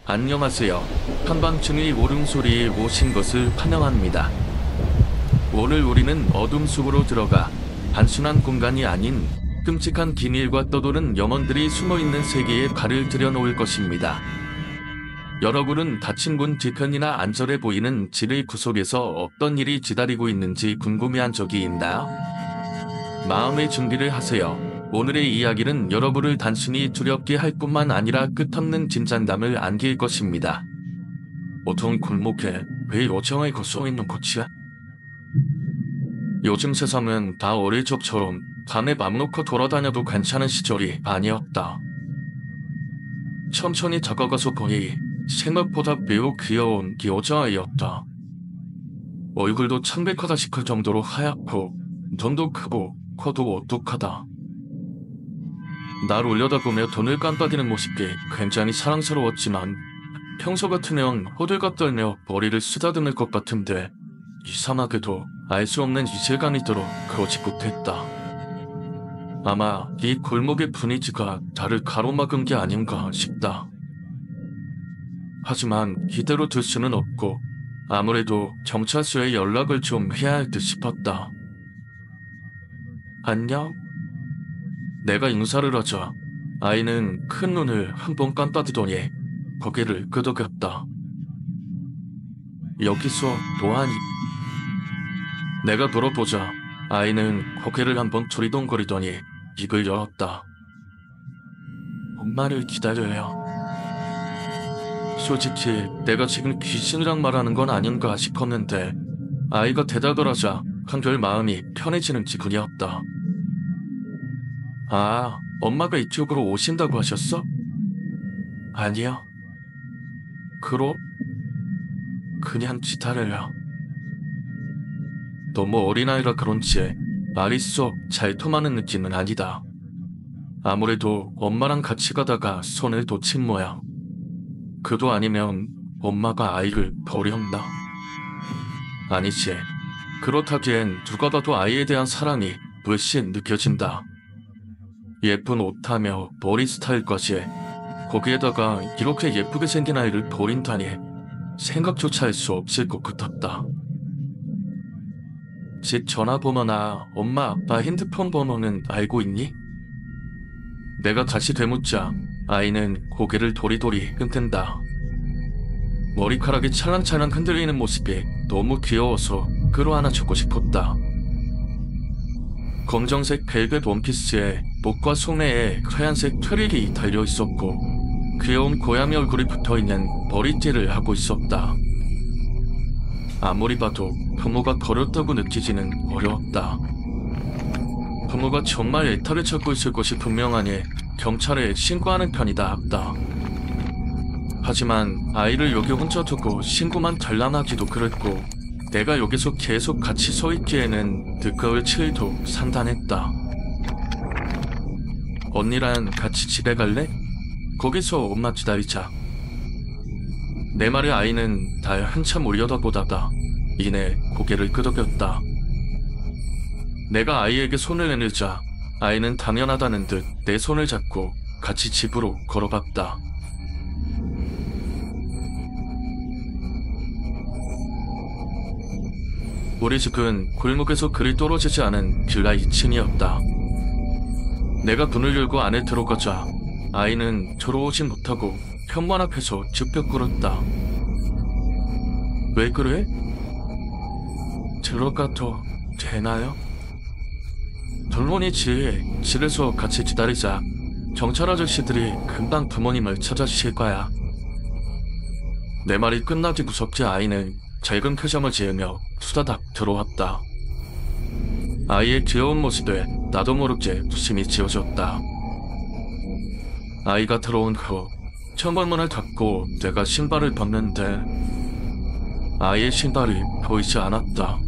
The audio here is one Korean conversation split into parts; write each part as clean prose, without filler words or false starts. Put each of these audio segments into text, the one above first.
안녕하세요. 한밤중의 울음소리에 오신 것을 환영합니다. 오늘 우리는 어둠 속으로 들어가 단순한 공간이 아닌 끔찍한 기밀과 떠도는 영혼들이 숨어있는 세계에 발을 들여놓을 것입니다. 여러분은 다친 군 뒤편이나 안절해 보이는 지뢰 구석에서 어떤 일이 기다리고 있는지 궁금해한 적이 있나요? 마음의 준비를 하세요. 오늘의 이야기는 여러분을 단순히 두렵게 할 뿐만 아니라 끝없는 진짠감을 안길 것입니다. 보통 골목에 왜 요정을 거서 있는 곳이야? 요즘 세상은 다 어릴 적처럼 밤에 맘 놓고 돌아다녀도 괜찮은 시절이 아니었다. 천천히 다가가서 보니 생각보다 매우 귀여운 여자아이였다. 얼굴도 창백하다 싶을 정도로 하얗고 눈도 크고 코도 오뚝하다. 날 올려다보며 눈을 깜빡이는 모습이 굉장히 사랑스러웠지만 평소 같으면 호들갑 떨며 머리를 쓰다듬을 것 같은데 이상하게도 알 수 없는 이질감이 들어 그러지 못했다. 아마 이 골목의 분위기가 나를 가로막은 게 아닌가 싶다. 하지만 이대로 둘 수는 없고 아무래도 경찰서에 연락을 좀 해야 할 듯 싶었다. 안녕? 내가 인사를 하자 아이는 큰 눈을 한 번 깜빡이더니 고개를 끄덕였다. 여기서 노안이... 내가 물어보자 아이는 고개를 한번 두리동거리더니 입을 열었다. 엄마를 기다려요. 솔직히 내가 지금 귀신이랑 말하는 건 아닌가 싶었는데 아이가 대답을 하자 한결 마음이 편해지는 기분이었다. 아, 엄마가 이쪽으로 오신다고 하셨어? 아니요. 그럼? 그냥 기다려요. 너무 어린아이라 그런지 말이 쏙 잘 통하는 느낌은 아니다. 아무래도 엄마랑 같이 가다가 손을 놓친 모양. 그도 아니면 엄마가 아이를 버렸나? 아니지. 그렇다기엔 누가 봐도 아이에 대한 사랑이 물씬 느껴진다. 예쁜 옷하며 머리 스타일까지 거기에다가 이렇게 예쁘게 생긴 아이를 버린다니 생각조차 할 수 없을 것 같았다. 집 전화번호나 엄마 아빠 핸드폰 번호는 알고 있니? 내가 다시 되묻자 아이는 고개를 도리도리 흔든다. 머리카락이 찰랑찰랑 흔들리는 모습이 너무 귀여워서 끌어안아주고 싶었다. 검정색 벨벳 원피스에 목과 소매에 하얀색 트릭이 달려있었고 귀여운 고양이 얼굴이 붙어있는 머리띠를 하고 있었다. 아무리 봐도 부모가 버렸다고 느끼지는 어려웠다. 부모가 정말 애타를 찾고 있을 것이 분명하니 경찰에 신고하는 편이다 했다. 하지만 아이를 여기 혼자 두고 신고만 달랑하기도 그랬고 내가 여기서 계속 같이 서 있기에는 늦가을 7도 산단했다. 언니랑 같이 집에 갈래? 거기서 엄마 기다리자. 내 말에 아이는 날 한참 올려다보다가 이내 고개를 끄덕였다. 내가 아이에게 손을 내밀자 아이는 당연하다는 듯 내 손을 잡고 같이 집으로 걸어갔다. 우리 집은 골목에서 그리 떨어지지 않은 빌라 2층이었다. 내가 문을 열고 안에 들어가자 아이는 들어오진 못하고 현관 앞에서 쭈뼛 꿇었다. 왜 그래? 들어가도 되나요? 물론이지. 집에서 같이 기다리자. 경찰 아저씨들이 금방 부모님을 찾아주실 거야. 내 말이 끝나기 무섭게 아이는 작은 표정을 지으며 수다닥 들어왔다. 아이의 귀여운 모습에 나도 모르게 웃음이 지어졌다. 아이가 들어온 후 현관문을 닫고 내가 신발을 벗는데 아이의 신발이 보이지 않았다.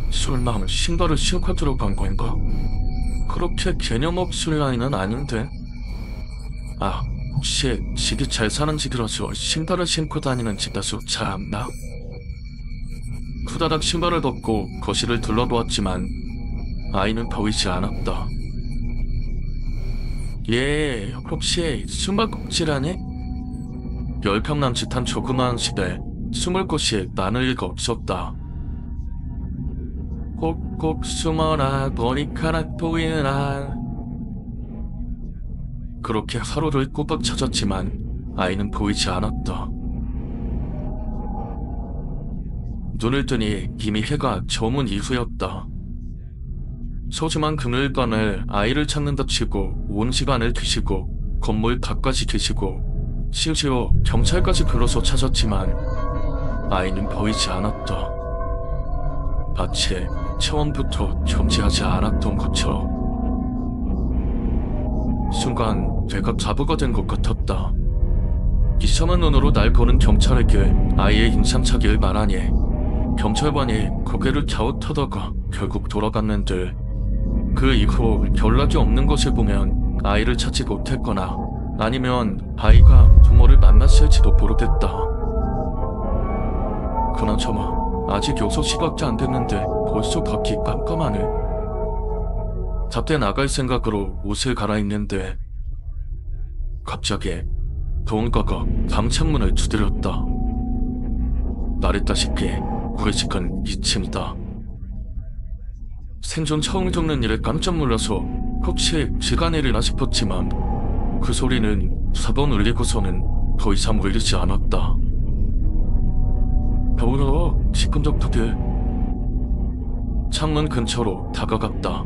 설마 신발을 신고 들어간 건가? 그렇게 개념 없을 아이는 아닌데? 아, 혹시 집이 잘 사는 집이라서 신발을 신고 다니는 집에서 잘 안 나? 후다닥 신발을 벗고 거실을 둘러보았지만 아이는 보이지 않았다. 얘 혹시 숨바꼭질하니? 10평 남짓한 조그마한 집에 숨을 곳이 많을 리가 없었다. 꼭꼭 숨어라 머리카락 보이느라. 그렇게 하루를 꼬박 찾았지만 아이는 보이지 않았다. 눈을 뜨니 이미 해가 저문 이후였다. 소중한 금일반을 아이를 찾는다 치고 온 집안을 뒤지고 건물 밖까지 뒤지고 심지어 경찰까지 불러서 찾았지만 아이는 보이지 않았다. 마치 처음부터 존재하지 않았던 것처럼. 순간 내가 바보가 된 것 같았다. 이상한 눈으로 날 보는 경찰에게 아이의 인상착의를 말하니 경찰관이 고개를 갸웃하다가 결국 돌아갔는데, 그 이후 연락이 없는 것을 보면 아이를 찾지 못했거나 아니면 아이가 부모를 만났을지도 모르겠다. 그나저나 아직 6시밖에 안 됐는데 벌써 밖이 깜깜하네. 잡대 나갈 생각으로 옷을 갈아입는데 갑자기 누군가가 방창문을 두드렸다. 말했다시피 우리 집은 2층이다. 생전 처음 겪는 일에 깜짝 놀라서 혹시 쥐가 내리나 싶었지만 그 소리는 4번 울리고서는 더 이상 울리지 않았다. 여보라, 시끈덕하게. 창문 근처로 다가갔다.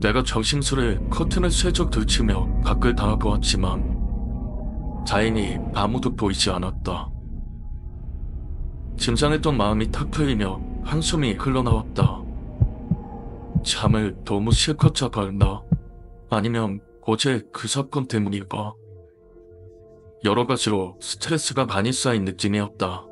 내가 정신술에 커튼을 슬쩍 들치며 밖을 바라보았지만 다행히 아무도 보이지 않았다. 긴장했던 마음이 탁 트이며 한숨이 흘러나왔다. 잠을 너무 실컷 자봤나? 아니면 어제 그 사건 때문일까? 여러 가지로 스트레스가 많이 쌓인 느낌이었다.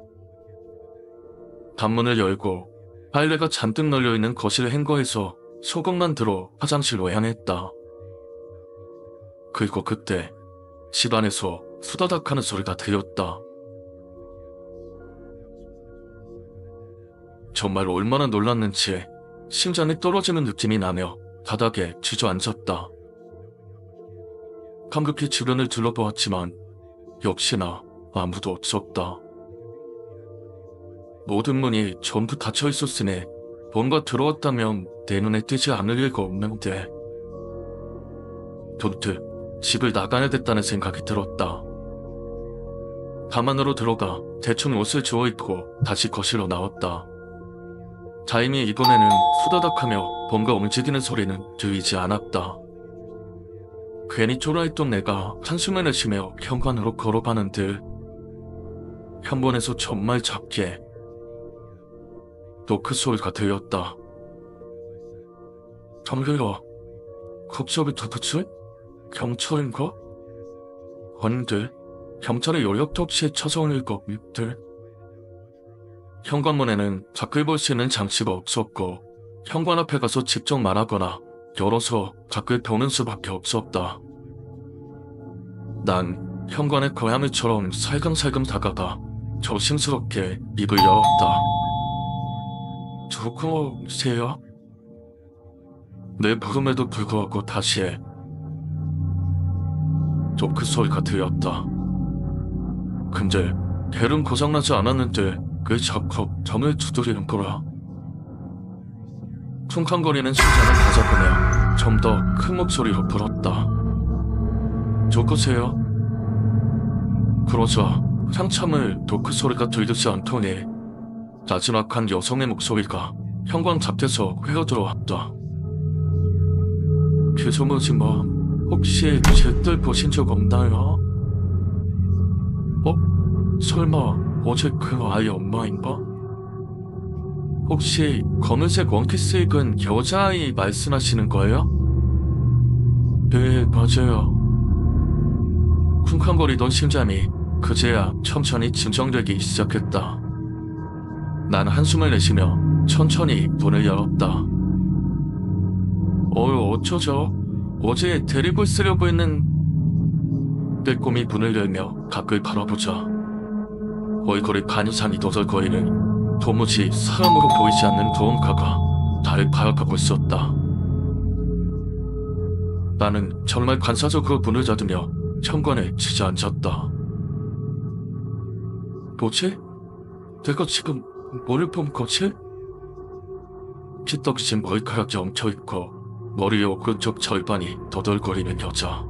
단문을 열고 빨래가 잔뜩 널려있는 거실 행거에서 소금만 들어 화장실로 향했다. 그리고 그때 집안에서 후다닥 하는 소리가 들렸다. 정말 얼마나 놀랐는지 심장이 떨어지는 느낌이 나며 바닥에 주저앉았다. 감격히 주변을 둘러보았지만 역시나 아무도 없었다. 모든 문이 전부 닫혀 있었으니 뭔가 들어왔다면 내 눈에 띄지 않을 리가 없는데, 문득 집을 나가야 됐다는 생각이 들었다. 방 안으로 들어가 대충 옷을 주워 입고 다시 거실로 나왔다. 다행히 이번에는 후다닥하며 뭔가 움직이는 소리는 들리지 않았다. 괜히 쫄아있던 내가 한숨을 내쉬며 현관으로 걸어가는데 현관에서 정말 작게 노크 소리가 들렸다. 담배야, 갑자기 도대체? 경찰인가? 아닌데, 경찰의 연락도 없이 찾아온 일가 없대. 현관문에는 밖을 볼 수 있는 장치가 없었고 현관 앞에 가서 직접 말하거나 열어서 밖을 보는 수밖에 없었다. 난 현관에 고양이처럼 살금살금 다가가 조심스럽게 입을 열었다. 누구세요? 내 부름에도 불구하고 다시 노크 소리가 들렸다. 근데 벨은 고장나지 않았는데 그 자꾸 점을 두드리는 거라. 쿵쾅거리는 심장을 가져보며 좀 더 큰 목소리로 불었다. 누구세요? 그러자 한참을 노크 소리가 들리지 않더니 나지막한 여성의 목소리가 현관 잡대서 회어들어왔다. 죄송하지만 혹시 제 딸 보신 적 없나요? 설마 어제 그 아이 엄마인가? 혹시 검은색 원피스 입은 여자아이 말씀하시는 거예요? 네, 맞아요. 쿵쾅거리던 심장이 그제야 천천히 진정되기 시작했다. 난 한숨을 내쉬며 천천히 문을 열었다. 어쩌죠? 어제 데리고 있으려고 했는... 빼꼼히 문을 열며 밖을 바라보자 얼굴이 반 이상이 너덜거리는 도무지 사람으로 보이지 않는 무언가가 나를 바라보고 있었다. 나는 정말 관사적으로 문을 닫으며 현관에 주저앉았다. 뭐지? 내가 지금 뭘 본 거지? 피떡진 머리카락이 엉켜있고 머리의 오른쪽 절반이 더덜거리는 여자.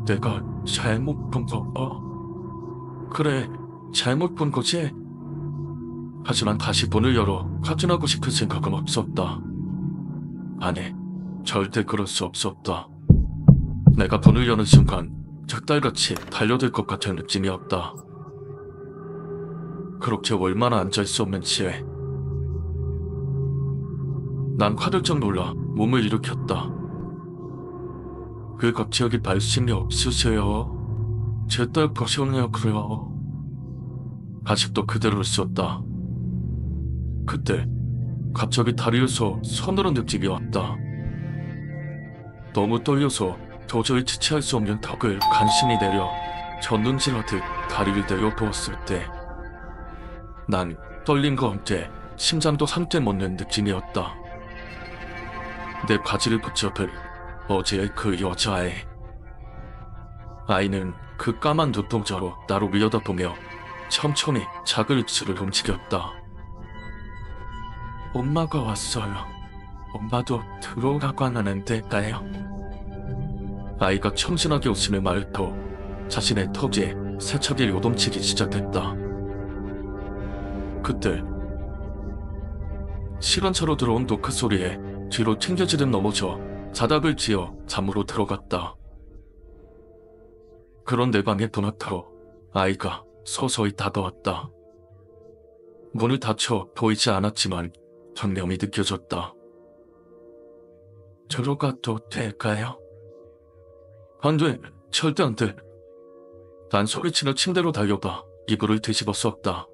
내가 잘못 본 거? 그래, 잘못 본 거지? 하지만 다시 문을 열어 확인하고 싶은 생각은 없었다. 아니, 절대 그럴 수 없었다. 내가 문을 여는 순간 적달같이 달려들 것 같은 느낌이었다. 그렇게 얼마나 앉아있을 수 없는 채 난 화들짝 놀라 몸을 일으켰다. 그 갑자기 말씀이 없으세요? 제 딸 보셨네요, 그래요. 아직도 그대로를 썼다. 그때 갑자기 다리에서 서늘한 느낌이 왔다. 너무 떨려서 도저히 지체할 수 없는 턱을 간신히 내려 젖눈질하듯 다리를 내려놓았을 때 난 떨림과 함께 심장도 한때 멎는 느낌이었다. 내 바지를 붙잡은 어제의 그 여자애. 아이는 그 까만 눈동자로 나로 밀어다보며 천천히 작은 입술을 움직였다. 엄마가 왔어요. 엄마도 들어오라고 하는 데가요. 아이가 청순하게 웃으며 말했고 자신의 턱에 세차게 요동치기 시작했다. 그때 시간차로 들어온 노크 소리에 뒤로 튕겨지듯 넘어져 자닥을 지어 잠으로 들어갔다. 그런 내 방의 문 앞으로 아이가 서서히 다가왔다. 문을 닫혀 보이지 않았지만 전념이 느껴졌다. 들어가도 될까요? 안 돼, 절대 안 돼. 난 소리치며 침대로 달려가 이불을 뒤집어 썼다.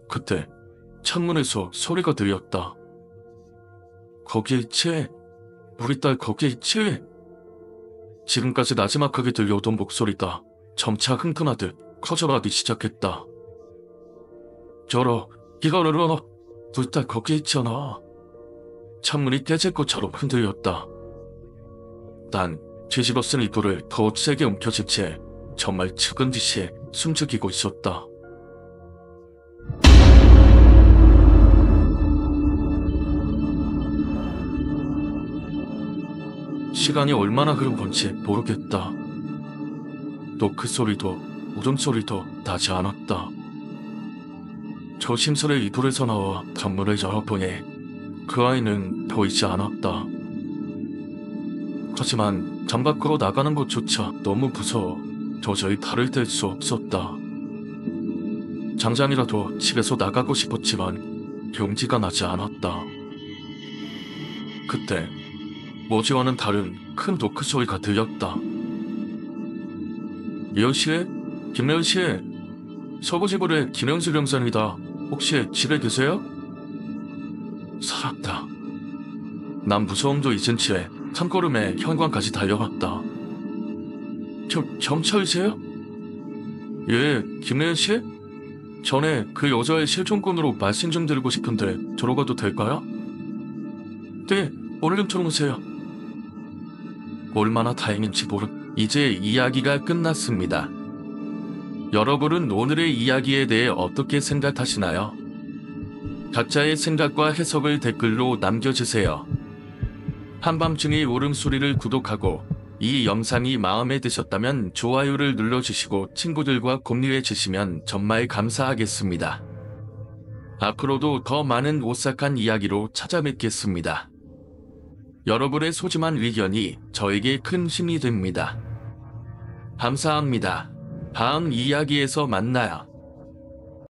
그때 창문에서 소리가 들렸다. 거기 있지? 우리 딸 거기 있지? 지금까지 나지막하게 들려오던 목소리가 점차 흥분하듯 커져가기 시작했다. 이거를 우리 딸 거기 있잖아. 창문이 깨질 것처럼 흔들렸다. 난 뒤집어 쓴 이불을 더 세게 움켜쥔 채 정말 측은듯이 숨죽이고 있었다. 시간이 얼마나 흐른 건지 모르겠다. 노크 소리도 울음소리도 나지 않았다. 조심스레 이불에서 나와 단문을 열어보니 그 아이는 보이지 않았다. 하지만 장 밖으로 나가는 것조차 너무 무서워 도저히 발을 뗄 수 없었다. 당장이라도 집에서 나가고 싶었지만 용기가 나지 않았다. 그때 모지와는 다른 큰 노크 소리가 들렸다. 이현씨? 김래은씨? 서구지구의 김영수 경사입니다. 혹시 집에 계세요? 살았다. 난 무서움도 잊은 채 한 걸음에 현관까지 달려갔다. 경찰이세요? 예, 김래은씨? 전에 그 여자의 실종건으로 말씀 좀 드리고 싶은데 들어가도 될까요? 네, 얼른 들어오세요. 얼마나 다행인지 이제 이야기가 끝났습니다. 여러분은 오늘의 이야기에 대해 어떻게 생각하시나요? 각자의 생각과 해석을 댓글로 남겨주세요. 한밤중의 울음소리를 구독하고 이 영상이 마음에 드셨다면 좋아요를 눌러주시고 친구들과 공유해주시면 정말 감사하겠습니다. 앞으로도 더 많은 오싹한 이야기로 찾아뵙겠습니다. 여러분의 소중한 의견이 저에게 큰 힘이 됩니다. 감사합니다. 다음 이야기에서 만나요.